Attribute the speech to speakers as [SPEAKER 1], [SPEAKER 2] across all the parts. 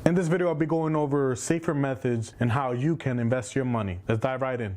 [SPEAKER 1] In this video, I'll be going over safer methods and how you can invest your money. Let's dive right in.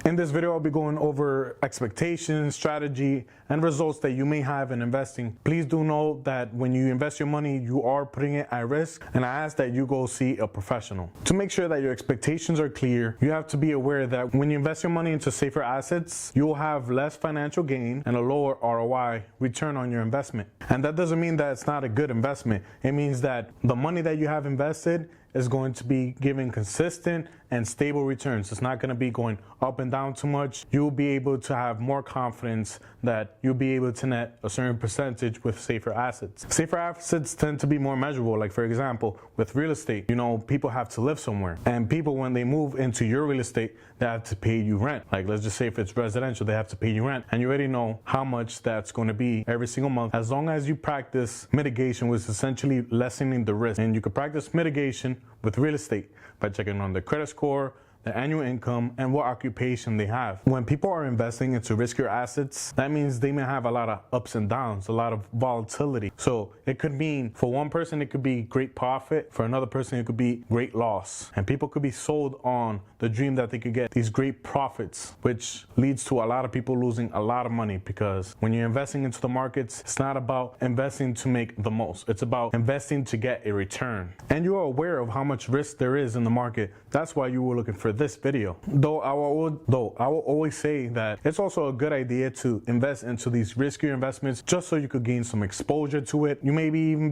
[SPEAKER 1] In this video, I'll be going over expectations, strategy, and results that you may have in investing. Please do know that when you invest your money, you are putting it at risk, and I ask that you go see a professional. To make sure that your expectations are clear, you have to be aware that when you invest your money into safer assets, you will have less financial gain and a lower ROI, return on your investment. And that doesn't mean that it's not a good investment. It means that the money that you have invested is going to be giving consistent and stable returns. It's not going to be going up and down too much. You'll be able to have more confidence that you'll be able to net a certain percentage with safer assets. Safer assets tend to be more measurable. Like for example, with real estate, people have to live somewhere, and people, when they move into your real estate, they have to pay you rent. Like let's just say if it's residential, they have to pay you rent, and you already know how much that's going to be every single month. As long as you practice mitigation, which is essentially lessening the risk, and you can practice mitigation with real estate by checking on the credit score, the annual income, and what occupation they have. When people are investing into riskier assets, that means they may have a lot of ups and downs, a lot of volatility. So it could mean for one person, it could be great profit. For another person, it could be great loss. And people could be sold on the dream that they could get these great profits, which leads to a lot of people losing a lot of money, because when you're investing into the markets, it's not about investing to make the most. It's about investing to get a return. And you are aware of how much risk there is in the market. That's why you were looking for this video. Though I will always say that it's also a good idea to invest into these riskier investments just so you could gain some exposure to it. You may even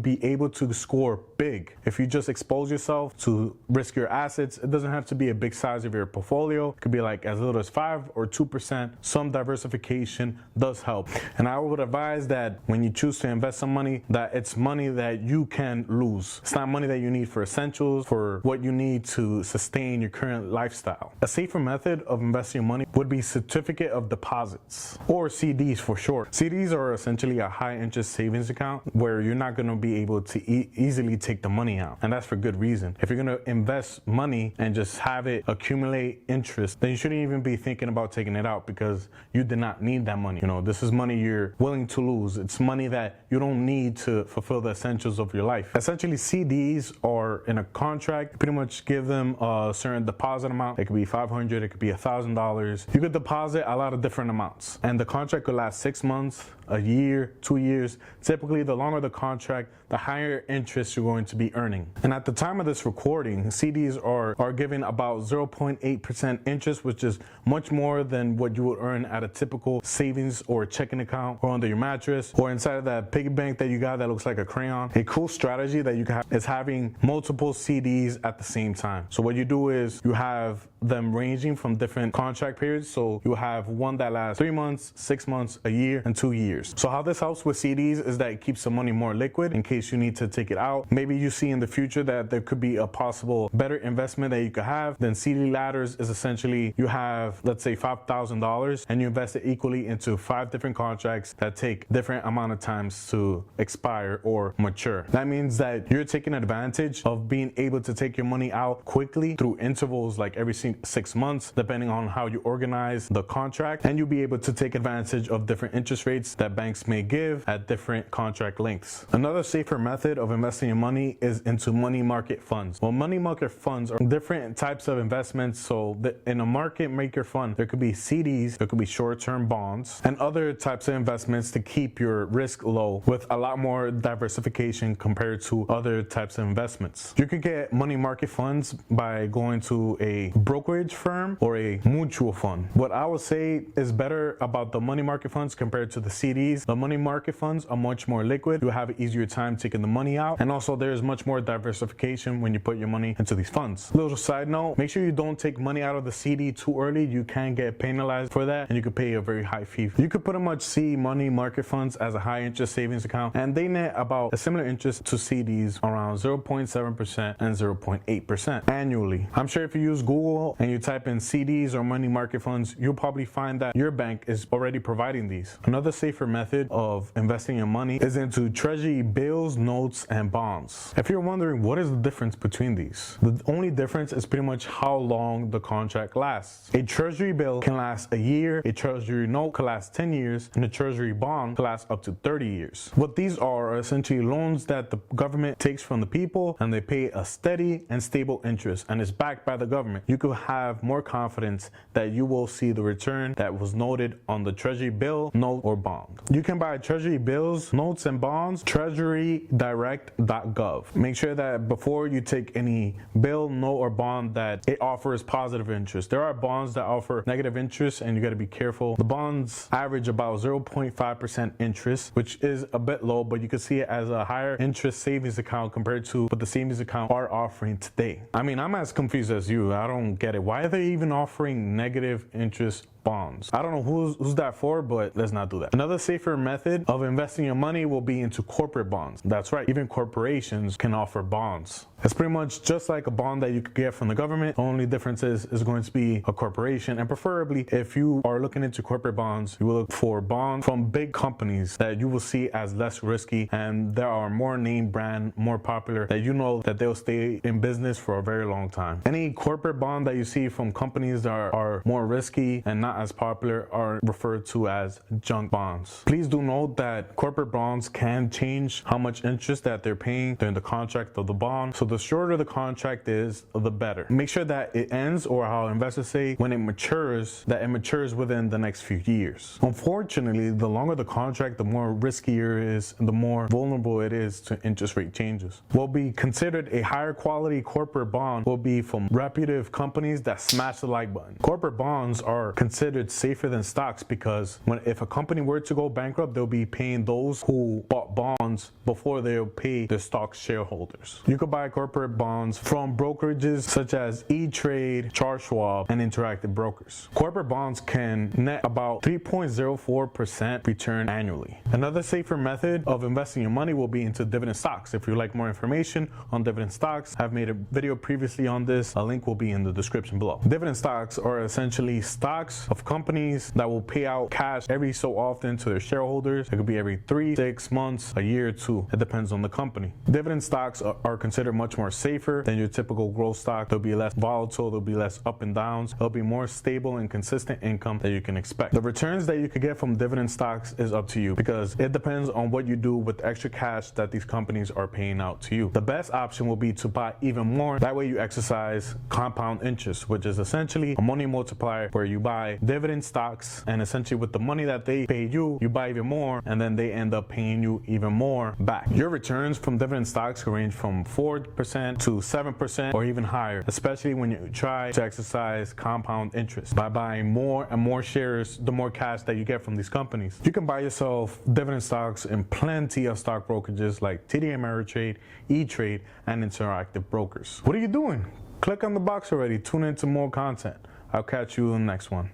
[SPEAKER 1] be able to score big if you just expose yourself to riskier assets. It doesn't have to be a big size of your portfolio. It could be like as little as 5 or 2%. Some diversification does help. And I would advise that when you choose to invest some money, that it's money that you can lose. It's not money that you need for essentials, for what you need to sustain your current lifestyle. A safer method of investing money would be certificate of deposits, or CDs for short. CDs are essentially a high interest savings account where you're not going to be able to easily take the money out, and that's for good reason. If you're going to invest money and just have it accumulate interest, then you shouldn't even be thinking about taking it out, because you did not need that money. This is money you're willing to lose. It's money that you don't need to fulfill the essentials of your life. Essentially, CDs are in a contract. You pretty much give them a certain deposit amount. It could be $500, it could be $1,000. You could deposit a lot of different amounts, and the contract could last 6 months, a year, 2 years. Typically, the longer the contract, the higher interest you're going to be earning. And at the time of this recording, CDs are giving about 0.8% interest, which is much more than what you would earn at a typical savings or checking account, or under your mattress, or inside of that piggy bank that you got that looks like a crayon. A cool strategy that you can have is having multiple CDs at the same time. So what you do is you have them ranging from different contract periods. So you have one that lasts 3 months, 6 months, a year, and 2 years. So how this helps with CDs is that it keeps the money more liquid in case you need to take it out. Maybe you see in the future that there could be a possible better investment that you could have. Then CD ladders is essentially you have, let's say, $5,000, and you invest it equally into 5 different contracts that take different amount of times to expire or mature. That means that you're taking advantage of being able to take your money out quickly through intervals like every 6 months, depending on how you organize the contract, and you'll be able to take advantage of different interest rates that banks may give at different contract lengths. Another safer method of investing your money is into money market funds. Well, money market funds are different types of investments. So in a market maker fund, there could be CDs, there could be short-term bonds, and other types of investments to keep your risk low, with a lot more diversification compared to other types of investments. You could get money market funds by going to a brokerage firm or a mutual fund. What I would say is better about the money market funds compared to the CDs, the money market funds are much more liquid. You have an easier time taking the money out, and also there's much more diversification when you put your money into these funds. Little side note, make sure you don't take money out of the CD too early. You can get penalized for that, and you could pay a very high fee. You could pretty much see money market funds as a high interest savings account, and they net about a similar interest to CDs, around 0.7% and 0.8%. annually. I'm sure if you use Google and you type in CDs or money market funds, you'll probably find that your bank is already providing these. Another safer method of investing your money is into treasury bills, notes, and bonds. If you're wondering what is the difference between these, the only difference is pretty much how long the contract lasts. A treasury bill can last a year, a treasury note can last 10 years, and a treasury bond can last up to 30 years. What these are essentially loans that the government takes from the people, and they pay a steady and stable interest, and is backed by the government. You could have more confidence that you will see the return that was noted on the treasury bill, note, or bond. You can buy treasury bills, notes, and bonds treasurydirect.gov. Make sure that before you take any bill, note, or bond that it offers positive interest. There are bonds that offer negative interest, and you got to be careful. The bonds average about 0.5% interest, which is a bit low, but you can see it as a higher interest savings account compared to what the savings account are offering today. I mean, I'm as confused as you. I don't get it. Why are they even offering negative interest bonds? I don't know who's that for, but let's not do that. Another safer method of investing your money will be into corporate bonds. That's right, even corporations can offer bonds. It's pretty much just like a bond that you could get from the government. The only difference is going to be a corporation, and preferably if you are looking into corporate bonds, you will look for bonds from big companies that you will see as less risky, and there are more name brand, more popular, that you know that they'll stay in business for a very long time. Any corporate bond that you see from companies that are more risky and not as popular are referred to as junk bonds. Please do note that corporate bonds can change how much interest that they're paying during the contract of the bond. So the shorter the contract is, the better. Make sure that it ends, or how investors say, when it matures, that it matures within the next few years. Unfortunately, the longer the contract, the more riskier it is, and the more vulnerable it is to interest rate changes. What will be considered a higher quality corporate bond will be from reputable companies that smash the like button. Corporate bonds are considered safer than stocks because if a company were to go bankrupt, they'll be paying those who bought bonds before they'll pay their stock shareholders. You could buy corporate bonds from brokerages such as E-Trade, Charles Schwab, and Interactive Brokers. Corporate bonds can net about 3.04% return annually. Another safer method of investing your money will be into dividend stocks. If you'd like more information on dividend stocks, I've made a video previously on this. A link will be in the description below. Dividend stocks are essentially stocks of companies that will pay out cash every so often to their shareholders. It could be every 3, 6 months, a year or 2. It depends on the company. Dividend stocks are considered much more safer than your typical growth stock. They'll be less volatile, they'll be less up and downs, they'll be more stable and consistent income that you can expect. The returns that you could get from dividend stocks is up to you because it depends on what you do with the extra cash that these companies are paying out to you. The best option will be to buy even more. That way you exercise compound interest, which is essentially a money multiplier where you buy dividend stocks, and essentially with the money that they paid you, you buy even more, and then they end up paying you even more back. Your returns from dividend stocks can range from 4% to 7% or even higher, especially when you try to exercise compound interest. By buying more and more shares, the more cash that you get from these companies. You can buy yourself dividend stocks in plenty of stock brokerages like TD Ameritrade, E-Trade, and Interactive Brokers. What are you doing? Click on the box already. Tune into more content. I'll catch you in the next one.